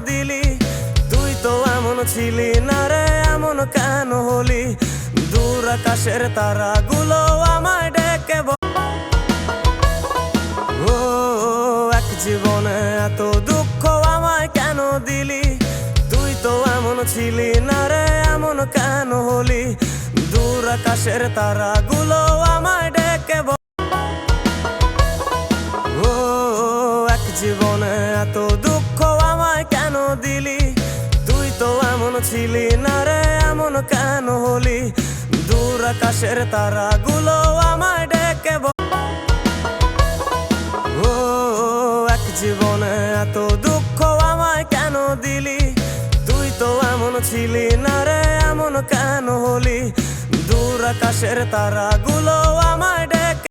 দিলি? তুই তো এমন ছিলি না রে, এমন কেন হলি? দূর আকাশের তারাগুলো আমায় ডেকে ও এক জীবনে এত দুঃখ আমায় কেন দিলি? তুই তো এমন ছিলি না রে, এমন কেন হলি? দূর আকাশের তারাগুলো আমায় ডেকে ও এক জীবনে এত দুঃখ আমায় কেন দিলি? তুই তো এমন ছিলি না রে, এমন কেন হলি? দূর আকাশের তারাগুলো আমায় ডেকে ও এক জীবনে এত দুঃখ আমায় কেন দিলি? তুই তো এমন ছিলি না রে, এমন কেন হলি? দূর আকাশের তারাগুলো আমায়